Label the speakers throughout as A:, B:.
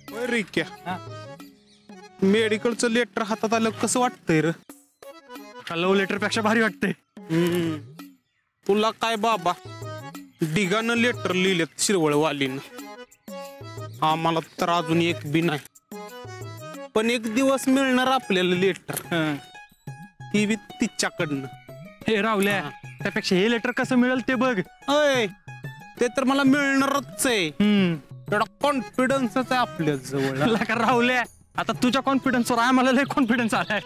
A: रिक्या मेडिकलचं letter हातात आलं कसं वाटतंय रे?
B: लव्ह लेटर पेक्षा भारी वाटतंय.
A: तुला काय बाबा डिगानं लेटर लिहिलेत शिरवळवालीनं. आम्हाला तर अजून एक बी नाही, पण एक दिवस मिळणार आपल्याला लेटर. ती बी तिच्याकडनं.
B: हे रावल्या, त्यापेक्षा हे लेटर कसं मिळेल ते बघ.
A: अय ते तर मला मिळणारच आहे. तेवढा कॉन्फिडन्सच आहे आपल्या जवळ.
B: का रावल्या, आता तुझ्या कॉन्फिडन्सवर आम्हाला लय कॉन्फिडन्स आलाय.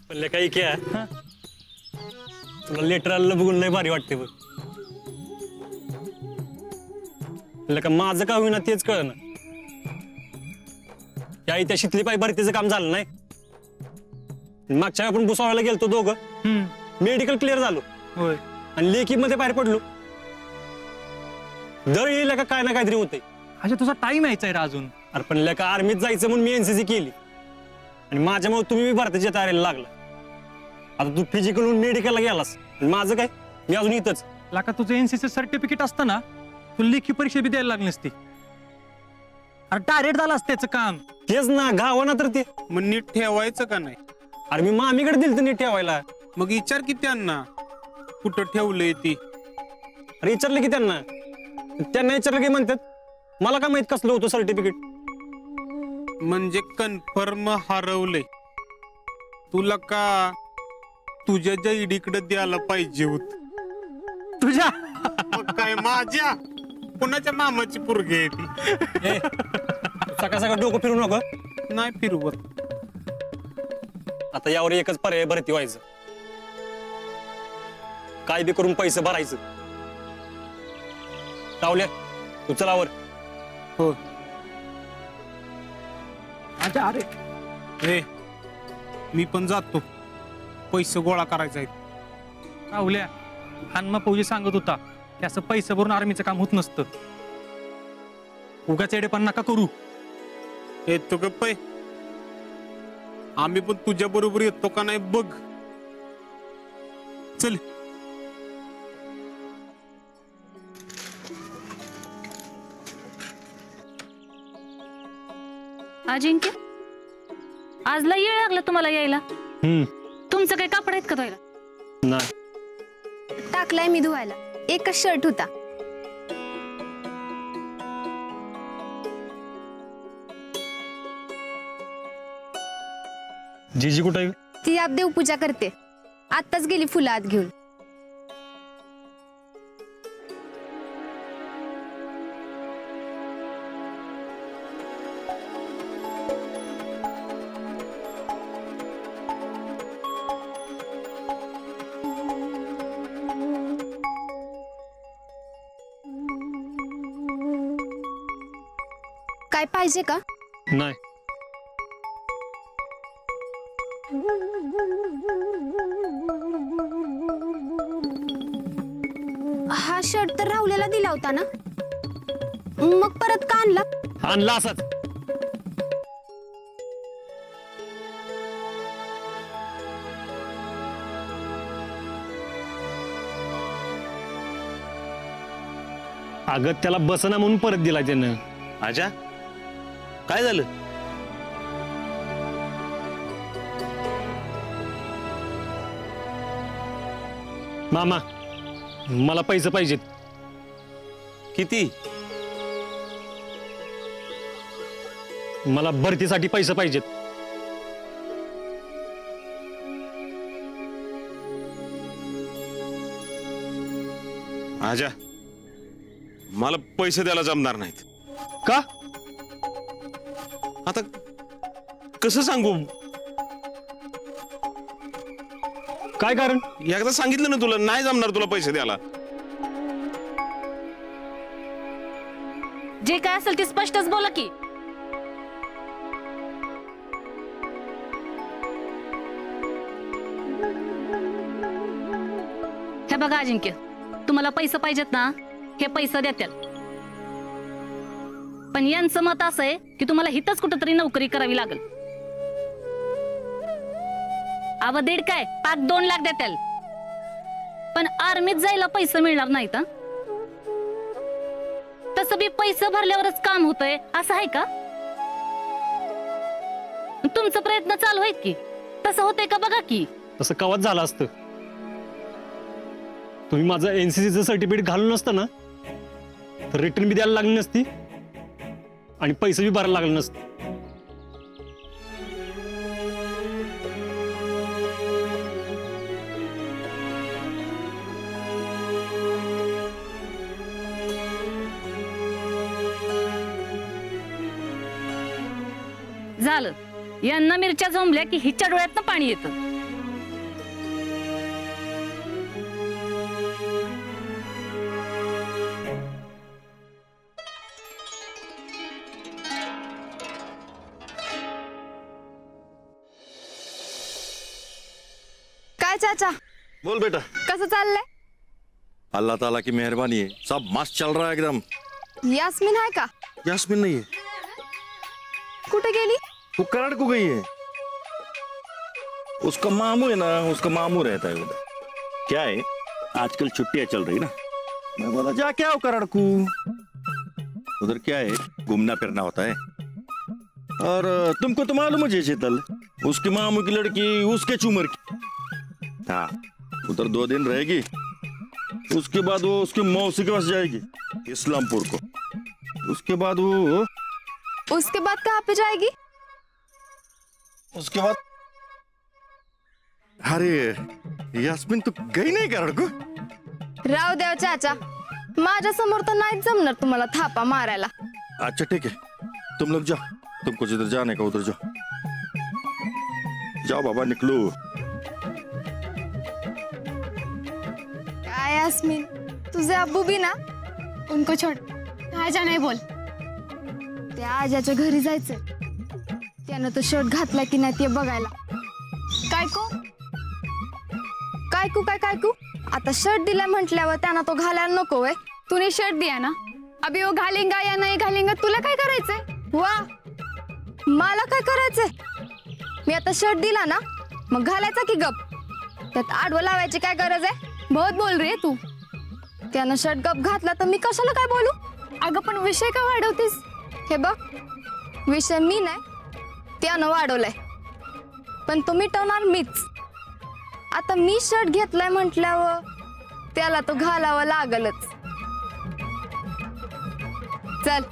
C: पण काही क्या तुला लेटर आलेलं बघून लय भारी वाटते बघ. का माझं का होईना तेच कळ ना. या त्या शितली पाय भरतीचं काम झालं नाही. मागच्या आपण भुसावळ्याला गेलतो दोघं. मेडिकल क्लिअर झालो
B: होय,
C: आणि लेखी मध्ये बाहेर पडलो. दर येईल का काय ना काहीतरी होतंय.
B: अच्छा तुझा टाइम यायचा रे अजून.
C: अरे पण लेका आर्मीत जायचं म्हणून मी एनसीसी केली आणि माझ्यामुळे तुम्ही भारताच्या तयारीला लागला. आता तू फिजिकल मेडिकलला गेलास, माझं काय, मी अजून इथंच.
B: लाका तुझं एनसीसी सर्टिफिकेट असतं ना, तू लेखी परीक्षा बी द्यायला लागली नसती. अरे डायरेक्ट झालास त्याचं काम.
C: तेच ना गावाना तर ते.
A: मग नीट ठेवायचं का नाही?
C: अरे मी मामीकडे दिलं तर नीट ठेवायला.
A: मग विचार की त्यांना कुठं ठेवलंय ती.
C: अरे विचारलं की त्यांना विचारलं की म्हणतात मला काय माहित कसलं होतं सर्टिफिकेट.
A: म्हणजे कन्फर्म हरवलंय. तुला का तुझ्या जैडीकडे द्यायला पाहिजे होत.
B: तुझ्या
A: काय माझ्या कोणाच्या मामाची पोरगी आहे ती.
C: सकाळ सकाळ डोकं फिरू नको.
A: नाही फिरवत.
C: आता यावर एकच पर्याय, भरती व्हायचं. काय बी करून पैसे भरायचं. टावल्या तू चलावर.
A: हो.
B: अच्छा अरे
A: हे मी पण जातो, पैसे गोळा करायचे आहेत.
B: राहुल्या, हनुमा फौजी सांगत होता की असं पैसे भरून आर्मीचं काम होत नसतं. उगाच एडेपण नका करू.
A: येतो गप्प आहे. आम्ही पण तुझ्या बरोबर येतो का नाही बघ. चल.
D: अजिंक्य, आज लय वेळ लागला तुम्हाला यायला. तुमचं काही कापड आहेत का धुवायला?
C: नाही,
E: टाकलाय मी धुवायला. एकच शर्ट होता.
C: जीजी कुठे आहे?
E: ती आत देवपूजा करते. आत्ताच गेली फुलं आत घेऊन. काय पाहिजे का?
C: नाही.
E: हा शर्ट तर राहुल्याला दिला होता ना, मग परत का आणला?
C: आणला असाच. अगं त्याला बसना म्हणून परत दिला त्यानं.
F: आजा काय झालं?
C: मामा मला पैसे पाहिजेत.
F: किती?
C: मला भरतीसाठी पैसे पाहिजेत.
F: आजा मला पैसे द्यायला जमणार नाहीत.
C: का?
F: आता कसं सांगू?
C: काय कारण?
F: एकदा सांगितलं ना तुला, नाही जमणार तुला पैसे द्यायला.
D: जे काय असेल ते स्पष्टच बोला की. हे बघा अजिंक्य, तुम्हाला पैसे पाहिजेत ना, हे पैसे देतील. पण यांचं मत असं आहे की तुम्हाला हितच कुठेतरी नोकरी करावी लागेल. अव दीड काय 2 लाख देतील, पण आर्मीत जायला पैसे मिळणार नाहीत. तसं बी पैसे भरल्यावरच काम होतंय असं आहे का? तुमचा प्रयत्न चालू आहेत की तसं होतंय का बघा की.
C: तसं कवाच झालं असतं. तुम्ही माझं एनसीसीचं सर्टिफिकेट घालून नसतं ना तर रिटर्न बी द्यायला लागली नसती आणि पैसे बी भरायला लागले नसते.
D: झालं यांना मिरच्या झोंबल्या की हिच्या डोळ्यातनं पाणी येतं.
E: काय चाचा
G: बोल बेटा.
E: कसं चाललंय?
G: अल्लाह ताला की मेहरबानी है, सब मस्त चल रहा है एकदम.
E: यास्मीन आहे का?
G: यास्मीन नहीं है,
E: कुठे गेली?
G: वो कराड़ को गई है. उसका मामू है ना, उसका मामू रहता है उधर. क्या है आजकल छुट्टियां चल रही ना, मैं बोला जा क्या हो कराड़ को. उधर क्या है घूमना फिरना होता है. और तुमको तो मालूम है शीतल, उसके मामू की लड़की उसके चुमर की. हाँ उधर 2 दिन रहेगी, उसके बाद वो उसकी मौसी के पास जाएगी इस्लामपुर को. उसके बाद वो
E: उसके बाद कहाँ पे जाएगी?
G: उसके बाद अरे यास्मीन तू गई नहीं कराड़ को.
E: राव देव चाचा, माझ्या समोर तर नाही जमणार तुम्हाला थापा मारायला.
G: अच्छा ठीक है, तुम लोग जाओ, तुमको जिधर जाने का उधर जाओ. जाओ बाबा निकलो.
E: काय यास्मीन, तुझे अब्बू भी ना, उनको छोड़. आजा नाही बोल. त्या आजाच्या घरी जायचंय. त्यानं तो शर्ट घातला की नाही ते बघायला. काय कू आता शर्ट दिला म्हटल्यावर त्यांना तो घालायला नको वय. तूने शर्ट दिया ना, अभी वो घालेंगा या नाही घालेंगा तुला काय करायचंय? वा मला काय करायचंय? मी आता शर्ट दिला ना मग घालायचा की गप. त्यात आडवं लावायची काय गरज आहे? बहुत बोल रही है तू. त्यानं शर्ट गप घातला तर मी कशाला काय बोलू? अगं पण विषय का वाढवतीस? हे बघ विषय मी नाही त्यानं वाढवलाय, पण तो मिटवणार मीच. आता मी शर्ट घेतलाय म्हटल्यावर त्याला तो घालावा लागलच. चल.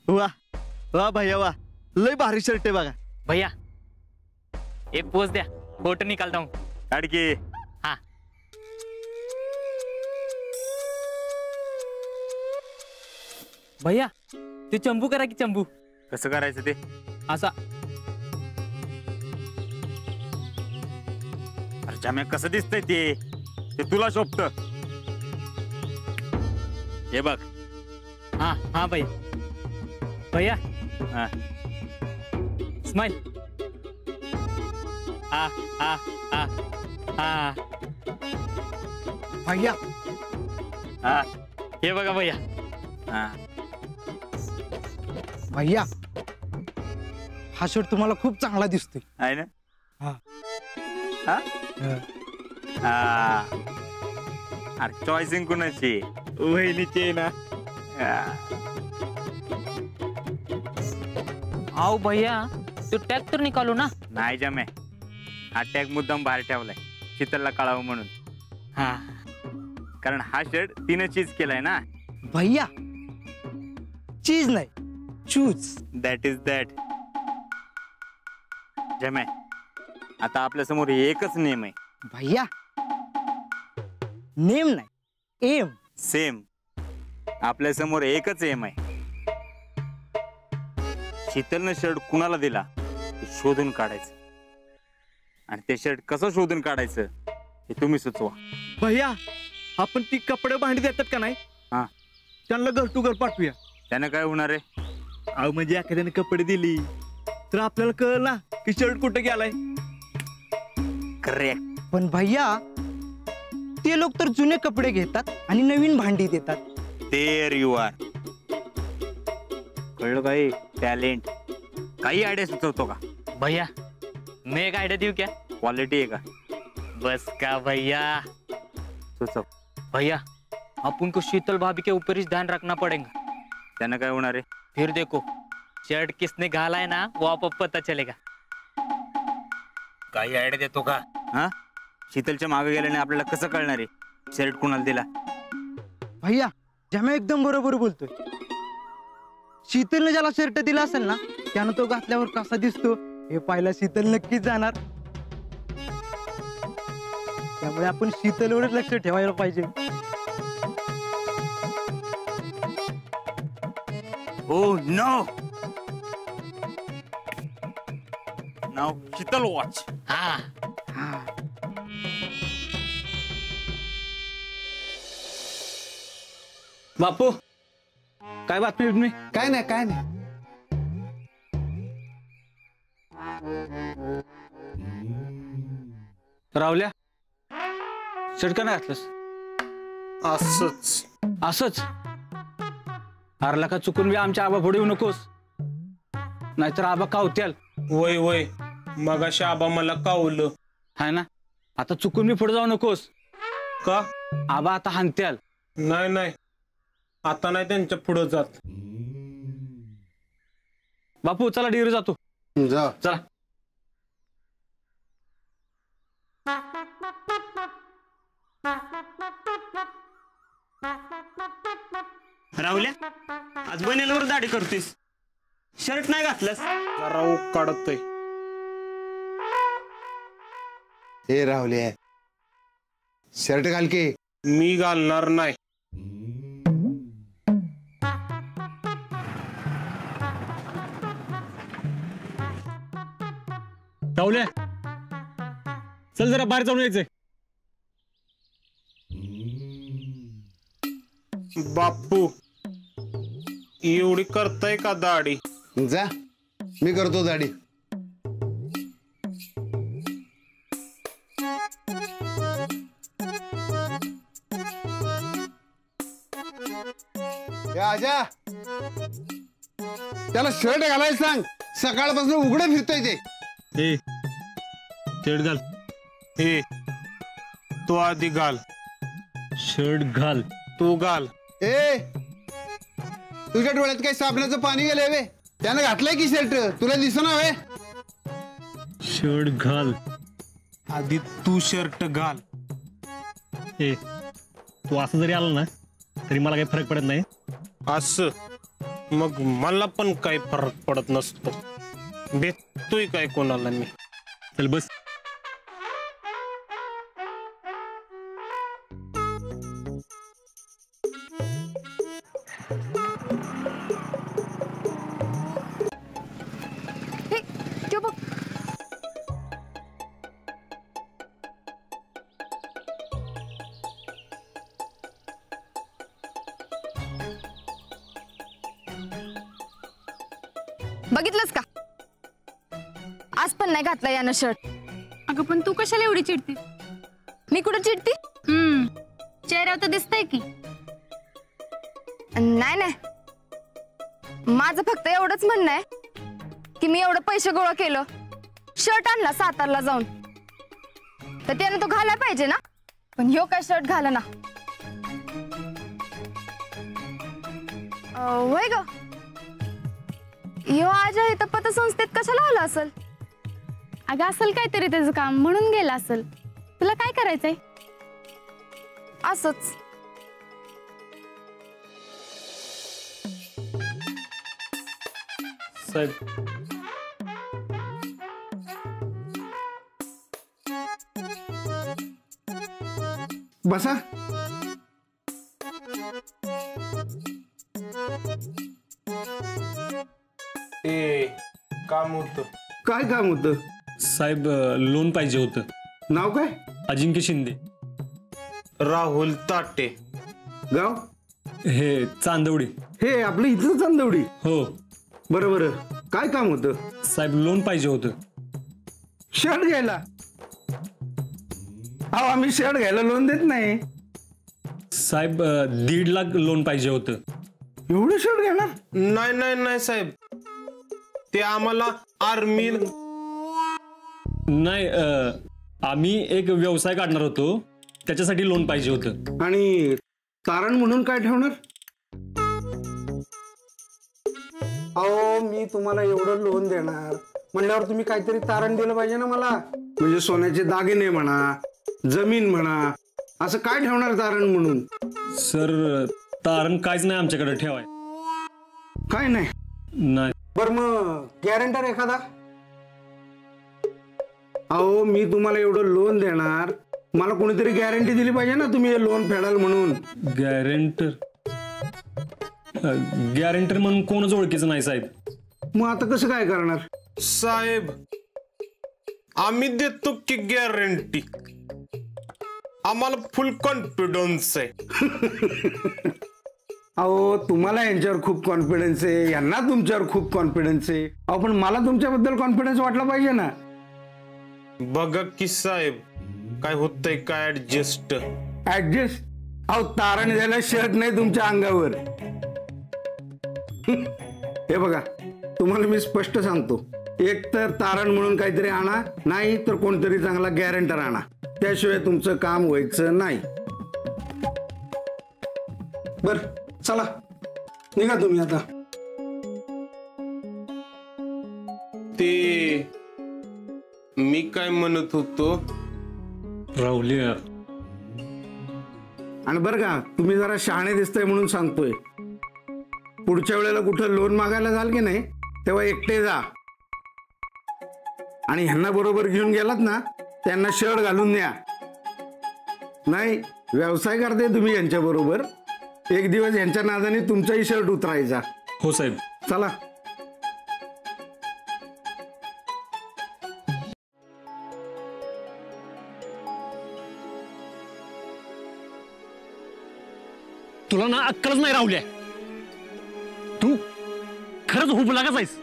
H: वाह वाह भैया वाह, लय भारी शर्ट आहे बघा.
B: भैया एक पोज द्या, फोटो निकालता हूँ.
H: अडके
B: हाँ भैया ते चंबू करा की चंबू.
H: कसं करायचं ते?
B: असा
H: अरे जाम्या कसं दिसतंय ते तुला शोभत. हे बघ.
B: हाँ हाँ भैया. भैया
H: हा.
B: स्माइल. आ आ आ आ
H: भैया
B: हा हे बघा भैया.
H: हा
I: भैया हा शर्ट तुम्हाला खूप चांगला दिसतोय.
H: आहे ना.
I: हा.
H: हा? हा. अरे चॉईसिंग कुणाची? वहिनीची आहे ना.
B: आओ भैया तो टॅग तर निकालो ना.
H: नाही जमे, हा टॅग मुद्दाम बाहेर ठेवलाय शीतलला कळावं म्हणून.
B: हा
H: कारण हा शर्ट तिने चीज केलाय ना.
I: भैया चीज नाही, चूज.
H: That is that. जमे आता आपल्या समोर एकच नेम आहे.
I: भैया नेम नाही, एम.
H: सेम. आपल्या समोर एकच एम आहे. शीतलनं शर्ट कुणाला दिला ते शोधून काढायचं, आणि ते शर्ट कसं शोधून काढायचं हे तुम्ही सुचवा.
I: भैया आपण ती कपडे भांडी देतात का नाही,
H: हा
I: त्यांना घर टू घर पाठवूया.
H: त्यानं काय होणार आहे?
I: अहो म्हणजे एखाद्याने कपडे दिली
G: तर आपल्याला कळलं ना की शर्ट कुठे गेलाय.
H: करेक्ट.
I: पण भैया ते लोक तर जुने कपडे घेतात आणि नवीन भांडी देतात.
H: There you are. कळलं काही टॅलेंट. काही आयडिया सुचवतो का
B: भैया मैं एक आइडिया देऊ क्या?
H: क्वालिटी आहे का?
B: बस का भैया.
H: सुचव.
B: भैया अपन को शीतल भाभी के ऊपर ही ध्यान रखना पड़ेगा.
H: त्यानं काय होणार आहे?
B: फिर देखो शर्ट किसने घाला है ना वो आप पता चलेगा.
H: काही आयडिया देतो का? हा, शीतलच्या मागे गेल्याने आपल्याला कसं कळणार आहे शर्ट कुणाला दिला?
I: भैया ज्या एकदम बरोबर बोलतोय. शीतलने ज्याला शर्ट दिला असेल ना त्यानं तो घातल्यावर कसा दिसतो हे पाहायला शीतल नक्कीच जाणार. त्यामुळे आपण शीतलवरच लक्ष ठेवायला पाहिजे.
H: Oh no! Now Sheetal watch.
C: Bapu काय बातमी तुम्ही?
J: काय नाही काय नाही.
C: रावल्या शर्ट का नाही घातलंस?
A: असंच.
C: असंच हरला का चुकून बी आमच्या आबा पुढे येऊ नकोस, नाहीतर आबा कावत्याल.
A: वय वय मगाशी आबा मला कावलं.
C: हाय ना, आता चुकून बी पुढे जाऊ नकोस.
A: का?
C: आबा आता हाणत्याल.
A: नाही नाही आता नाही त्यांच्या पुढे जात.
C: बापू चला डिरी जातो.
J: जा.
C: चला. राहुल्या आज बनेलवर दाढी करतेस, शर्ट नाही घातलंस.
A: जरा काढतोय.
J: हे राहुले शर्ट घाल की.
A: मी घालणार नाही.
C: राहुल्या चल जरा बाहेर जाऊन यायचंय.
A: बापू एवढी करताय का दाढी?
J: जा मी करतो दाढी. आजा त्याला शर्ट घालायला सांग. सकाळपासून उघडं फिरतोय ते.
C: ए शर्ट घाल.
A: हे तू आधी घाल.
C: शर्ट घाल.
A: तू घाल.
J: ए तुझ्या डोळ्यात काही साबणाचं पाणी गेलंय वे? त्यानं घातलंय की शर्ट, तुला दिसना वे?
C: शर्ट घाल.
A: आधी तू शर्ट घाल.
C: ए तू असं जरी आला ना तरी मला काही फरक पडत नाही.
A: असं मग मला पण काही फरक पडत नसतो. भेटतोय काय कोणाला मी?
C: चल बस.
E: हे त्यो बघ. बघितलंस का आज पण नाही घातला यानं शर्ट.
D: अगं पण तू कशाला एवढी चिडती?
E: मी कुठं चिडती?
D: चेहऱ्यावर तर दिसतंय की.
E: नाही नाही माझं फक्त एवढंच म्हणणं आहे की मी एवढं पैसे गोळा केलं, शर्ट आणला सातारला जाऊन, तर त्यानं तो घालायला पाहिजे ना. पण ह्यो काय शर्ट घाला ना. होय ग ह्यो आज इथं पतसंस्थेत कशाला आला असेल?
D: अगं असेल काहीतरी त्याचं काम म्हणून गेला असेल. तुला काय करायचंय?
E: असंच.
A: साहेब
J: बसा.
A: ए काम होतं.
J: काय काम होतं?
C: साहेब लोन पाहिजे होतं.
J: नाव काय?
C: अजिंक्य शिंदे.
A: राहुल ताटे.
J: गाव?
C: हे चांदवडी.
J: हे आपलं इथलं चांदवडी.
C: हो
J: बरं बरं काय काम होतं?
C: साहेब लोन पाहिजे होतं.
J: शर्ट घ्यायला? अहो आम्ही शर्ट घ्यायला लोन देत नाही.
C: साहेब 1.5 लाख लोन पाहिजे होतं.
J: एवढं शर्ट घेणार?
A: नाही नाही नाही साहेब, ते आम्हाला आर्मी
C: नाही, आम्ही एक व्यवसाय काढणार होतो, त्याच्यासाठी लोन पाहिजे होतं.
J: आणि तारण म्हणून काय ठेवणार? अहो मी तुम्हाला एवढं लोन देणार म्हणल्यावर तुम्ही काहीतरी तारण दिलं पाहिजे ना मला. म्हणजे सोन्याचे दागिने म्हणा, जमीन म्हणा, असं काय ठेवणार तारण म्हणून?
C: सर तारण काहीच नाही आमच्याकडे ठेवाय.
J: काय नाही?
C: नाही.
J: बर मग गॅरंटर एखादा? अहो मी तुम्हाला एवढं लोन देणार, मला कोणीतरी गॅरंटी दिली पाहिजे ना तुम्ही हे लोन फेडाल म्हणून.
C: गॅरंटर म्हणून कोणच ओळखीचं नाही साहेब.
J: मग आता कसं काय करणार?
A: साहेब आम्ही देतो की गॅरंटी, आम्हाला फुल कॉन्फिडन्स आहे.
J: अहो तुम्हाला यांच्यावर खूप कॉन्फिडन्स आहे, यांना तुमच्यावर खूप कॉन्फिडन्स आहे. अहो पण मला तुमच्याबद्दल कॉन्फिडन्स वाटला पाहिजे ना.
A: बघा की साहेब काय होतंय काय ऍडजस्ट.
J: अहो तारण द्यायला शर्ट नाही तुमच्या अंगावर. हे बघा तुम्हाला मी स्पष्ट सांगतो, एक तर तारण म्हणून काहीतरी आणा, नाही तर कोणतरी चांगला गॅरंटर आणा, त्याशिवाय तुमचं काम व्हायचं नाही. बर चला निघा तुम्ही आता.
A: ते मी काय म्हणत होतो,
C: राहुल
J: आणि बरं का तुम्ही जरा शहाणे दिसताय म्हणून सांगतोय, पुढच्या वेळेला कुठं लोन मागायला जाल की नाही तेव्हा एकटे जा, आणि ह्यांना बरोबर घेऊन गेलात ना त्यांना शर्ट घालून द्या. नाही व्यवसाय करते तुम्ही यांच्या बरोबर, एक दिवस यांच्या नादाने तुमचाही शर्ट उतरायचा.
C: हो साहेब.
J: चला.
C: तुला ना अक्कलच नाही राहुल्या, तू खरंच हुब लागत आहेस.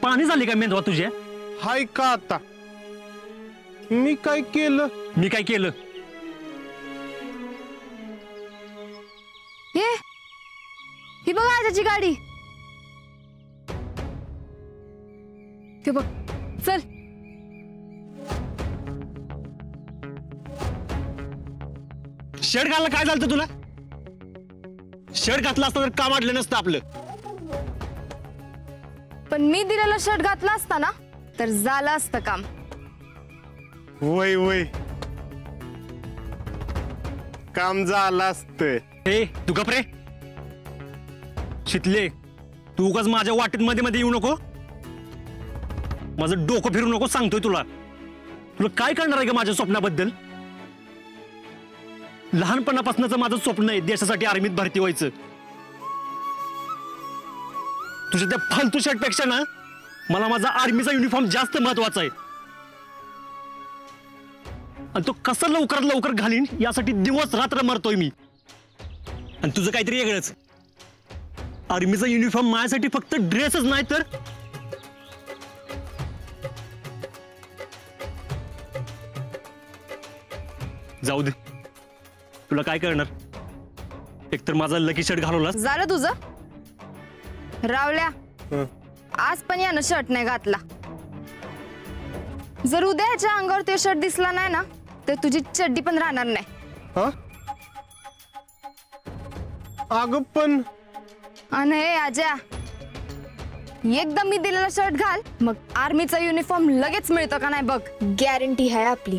C: पाणी झाली का मेंदवा तुझ्या?
A: हाय का आता? मी काय केलं?
C: मी काय केलं?
E: ही बघा आजाची गाडी. हे बघ चल.
C: शर्ट घालला काय झालं तुला? शर्ट घातला असता तर काम अडलं नसतं आपलं.
E: पण मी दिलेला शर्ट घातला असता ना तर झालं असतं काम.
A: वय वय काम झालं असतं.
C: हे तू गप रे शितले, तू उगाच माझ्या वाटेत मध्ये मध्ये येऊ नको, माझं डोकं फिरू नको सांगतोय तुला. तुला काय करणार आहे का माझ्या स्वप्नाबद्दल? लहानपणापासूनच माझं स्वप्न आहे देशासाठी आर्मीत भरती व्हायचं. तुझ्या त्या फालतू शर्ट पेक्षा ना मला माझा आर्मीचा युनिफॉर्म जास्त महत्वाचा आहे, आणि तो कसा लवकरात लवकर घालीन यासाठी दिवस रात्र मरतोय मी. आणि तुझं काहीतरी वेगळंच. आर्मीचा युनिफॉर्म माझ्यासाठी फक्त ड्रेसच नाही तर जाऊ दे, तुला काय करणार. एकतर माझा लकी शर्ट घालवला.
E: झालं तुझं? रावल्या आज पण यानं शर्ट नाही घातला. जर उद्या याच्या अंगावर ते शर्ट दिसला नाही ना तर तुझी चड्डी पण राहणार नाही.
A: अगं पण
E: आणि हे आज्या, एकदम मी दिलेला शर्ट घाल, मग आर्मीचा युनिफॉर्म लगेच मिळतो का नाही बघ. गॅरंटी आहे आपली.